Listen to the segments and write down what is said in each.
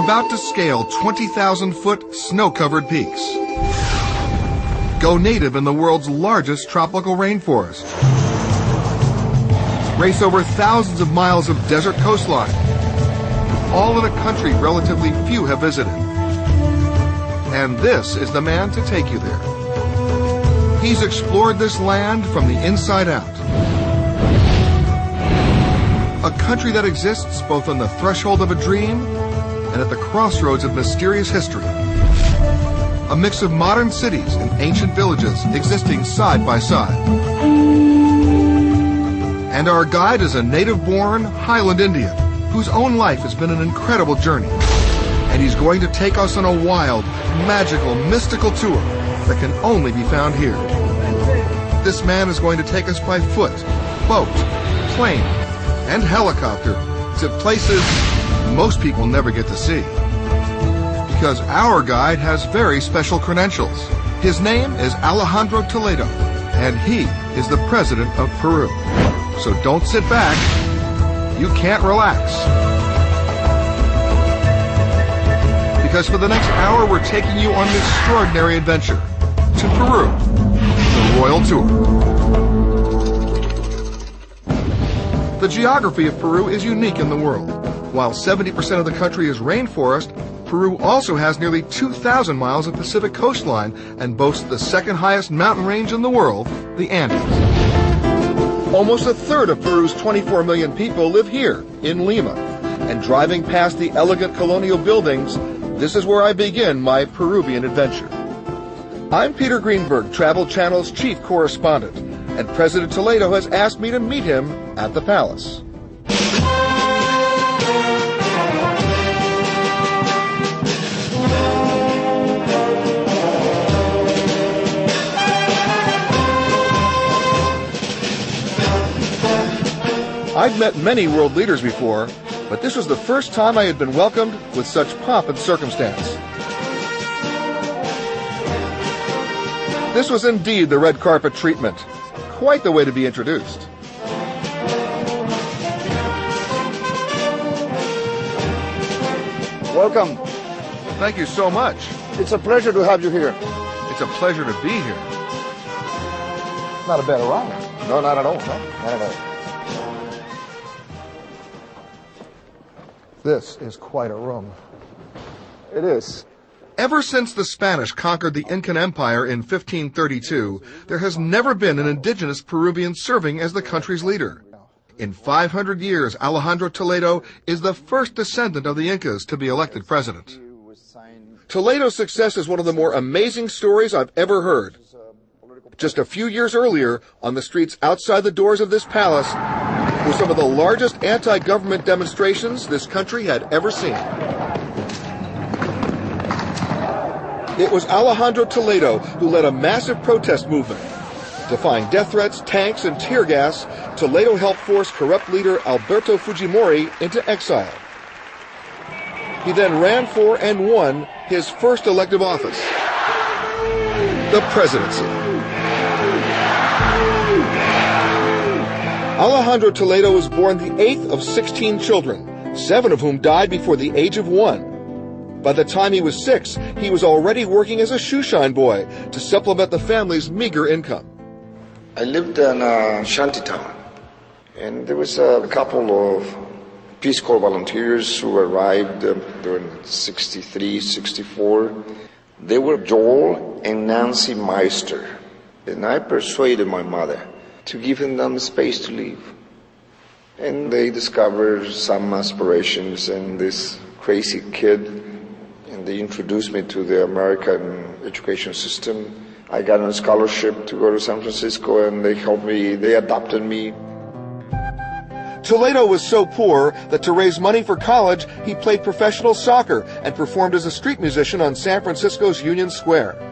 about to scale 20,000-foot snow-covered peaks. Go native in the world's largest tropical rainforest. Race over thousands of miles of desert coastline, all in a country relatively few have visited. And this is the man to take you there. He's explored this land from the inside out. A country that exists both on the threshold of a dream and at the crossroads of mysterious history. A mix of modern cities and ancient villages existing side by side. And our guide is a native-born Highland Indian whose own life has been an incredible journey. And he's going to take us on a wild, magical, mystical tour that can only be found here. This man is going to take us by foot, boat, plane, and helicopter to places most people never get to see. Because our guide has very special credentials. His name is Alejandro Toledo, and he is the president of Peru. So don't sit back. You can't relax. Because for the next hour, we're taking you on an extraordinary adventure to Peru, the Royal Tour. The geography of Peru is unique in the world. While 70% of the country is rainforest, Peru also has nearly 2,000 miles of Pacific coastline and boasts the second highest mountain range in the world, the Andes. Almost a third of Peru's 24 million people live here, in Lima. And driving past the elegant colonial buildings, this is where I begin my Peruvian adventure. I'm Peter Greenberg, Travel Channel's chief correspondent, and President Toledo has asked me to meet him at the palace. I've met many world leaders before, but this was the first time I had been welcomed with such pomp and circumstance. This was indeed the red carpet treatment. Quite the way to be introduced. Welcome. Thank you so much. It's a pleasure to have you here. It's a pleasure to be here. Not a bed around. No, not at all. No, not at all. This is quite a room. It is. Ever since the Spanish conquered the Incan Empire in 1532, there has never been an indigenous Peruvian serving as the country's leader. In 500 years, Alejandro Toledo is the first descendant of the Incas to be elected president. Toledo's success is one of the more amazing stories I've ever heard. Just a few years earlier, on the streets outside the doors of this palace, were some of the largest anti-government demonstrations this country had ever seen. It was Alejandro Toledo who led a massive protest movement. Defying death threats, tanks, and tear gas, Toledo helped force corrupt leader Alberto Fujimori into exile. He then ran for and won his first elective office, the presidency. Alejandro Toledo was born the 8th of 16 children, 7 of whom died before the age of 1. By the time he was 6, he was already working as a shoeshine boy to supplement the family's meager income. I lived in a shanty town, and there was a couple of Peace Corps volunteers who arrived during 63, 64. They were Joel and Nancy Meister, and I persuaded my mother to give them space to live. And they discovered some aspirations in this crazy kid, and they introduced me to the American education system. I got a scholarship to go to San Francisco, and they helped me, they adopted me. Toledo was so poor that to raise money for college, he played professional soccer and performed as a street musician on San Francisco's Union Square.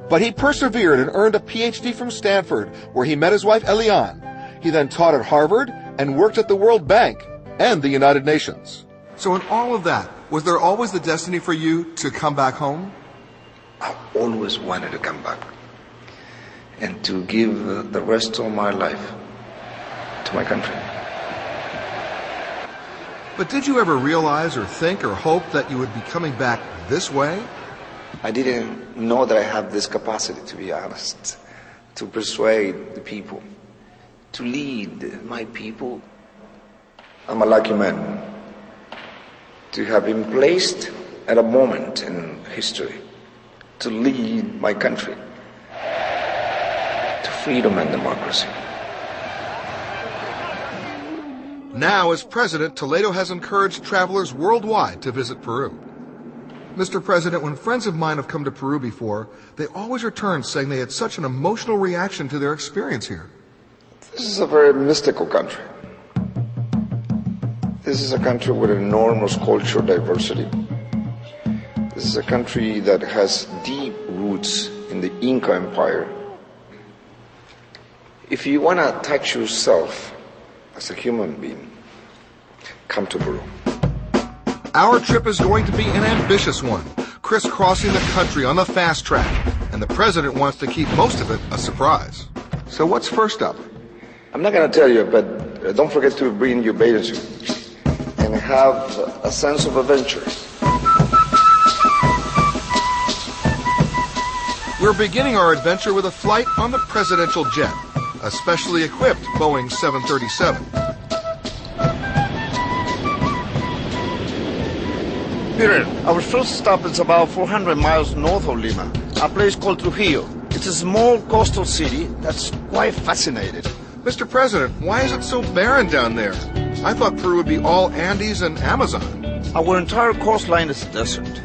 But he persevered and earned a PhD from Stanford, where he met his wife Eliane. He then taught at Harvard and worked at the World Bank and the United Nations. So in all of that, was there always the destiny for you to come back home? I always wanted to come back and to give the rest of my life to my country. But did you ever realize or think or hope that you would be coming back this way? I didn't know that I have this capacity, to be honest, to persuade the people, to lead my people. I'm a lucky man to have been placed at a moment in history to lead my country to freedom and democracy. Now, as president, Toledo has encouraged travelers worldwide to visit Peru. Mr. President, when friends of mine have come to Peru before, they always return saying they had such an emotional reaction to their experience here. This is a very mystical country. This is a country with enormous cultural diversity. This is a country that has deep roots in the Inca Empire. If you want to touch yourself as a human being, come to Peru. Our trip is going to be an ambitious one, crisscrossing the country on the fast track, and the president wants to keep most of it a surprise. So what's first up? I'm not going to tell you, but don't forget to bring your bathing suit and have a sense of adventure. We're beginning our adventure with a flight on the presidential jet, a specially equipped Boeing 737. Peter, our first stop is about 400 miles north of Lima, a place called Trujillo. It's a small coastal city that's quite fascinating. Mr. President, why is it so barren down there? I thought Peru would be all Andes and Amazon. Our entire coastline is desert.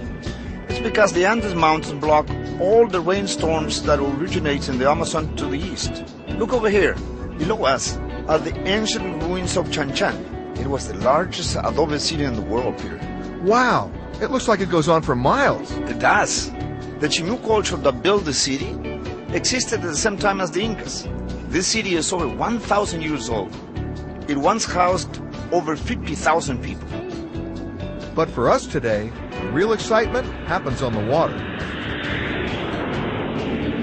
It's because the Andes Mountains block all the rainstorms that originate in the Amazon to the east. Look over here. Below us are the ancient ruins of Chan Chan. It was the largest adobe city in the world, Peter. Wow, it looks like it goes on for miles. It does. The Chinú culture that built the city existed at the same time as the Incas. This city is over 1,000 years old. It once housed over 50,000 people. But for us today, the real excitement happens on the water.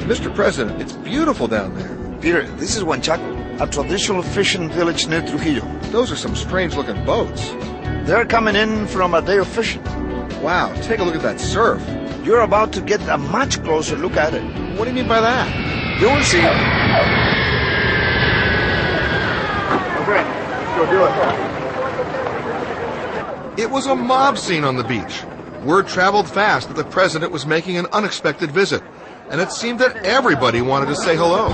Mr. President, it's beautiful down there. Peter, this is Huanchaco, a traditional fishing village near Trujillo. Those are some strange-looking boats. They're coming in from a day of fishing. Wow, take a look at that surf. You're about to get a much closer look at it. What do you mean by that? You will see. Okay, go do it. It was a mob scene on the beach. Word traveled fast that the president was making an unexpected visit, and it seemed that everybody wanted to say hello.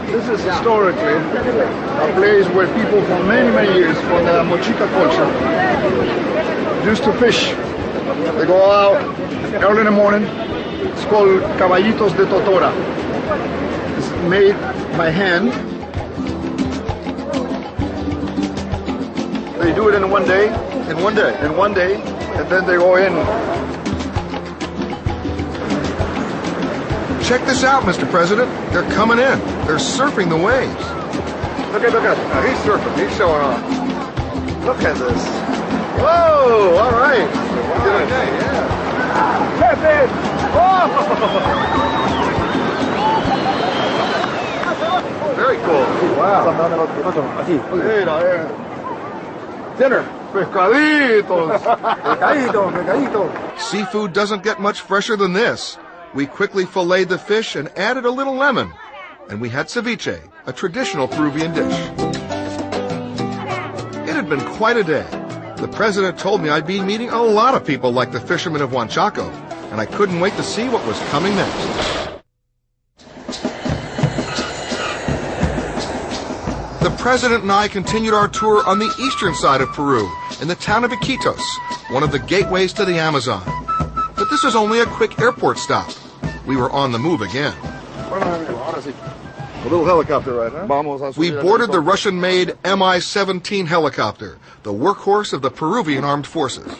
This is historically a place where people for many, many years from the Mochica culture used to fish. They go out early in the morning. It's called caballitos de totora. It's made by hand. They do it in one day. In one day. In one day, and then they go in. Check this out, Mr. President. They're coming in. They're surfing the waves. Look at. He's surfing. He's showing off. Look at this. Whoa! All right. Pepe! Oh! Very cool. Wow. Dinner. Pescaditos. Pescadito. Seafood doesn't get much fresher than this. We quickly filleted the fish and added a little lemon. And we had ceviche, a traditional Peruvian dish. It had been quite a day. The president told me I'd be meeting a lot of people like the fishermen of Huanchaco, and I couldn't wait to see what was coming next. The president and I continued our tour on the eastern side of Peru, in the town of Iquitos, one of the gateways to the Amazon. But this was only a quick airport stop. We were on the move again. A little helicopter ride, huh? We boarded the Russian-made Mi-17 helicopter, the workhorse of the Peruvian armed forces.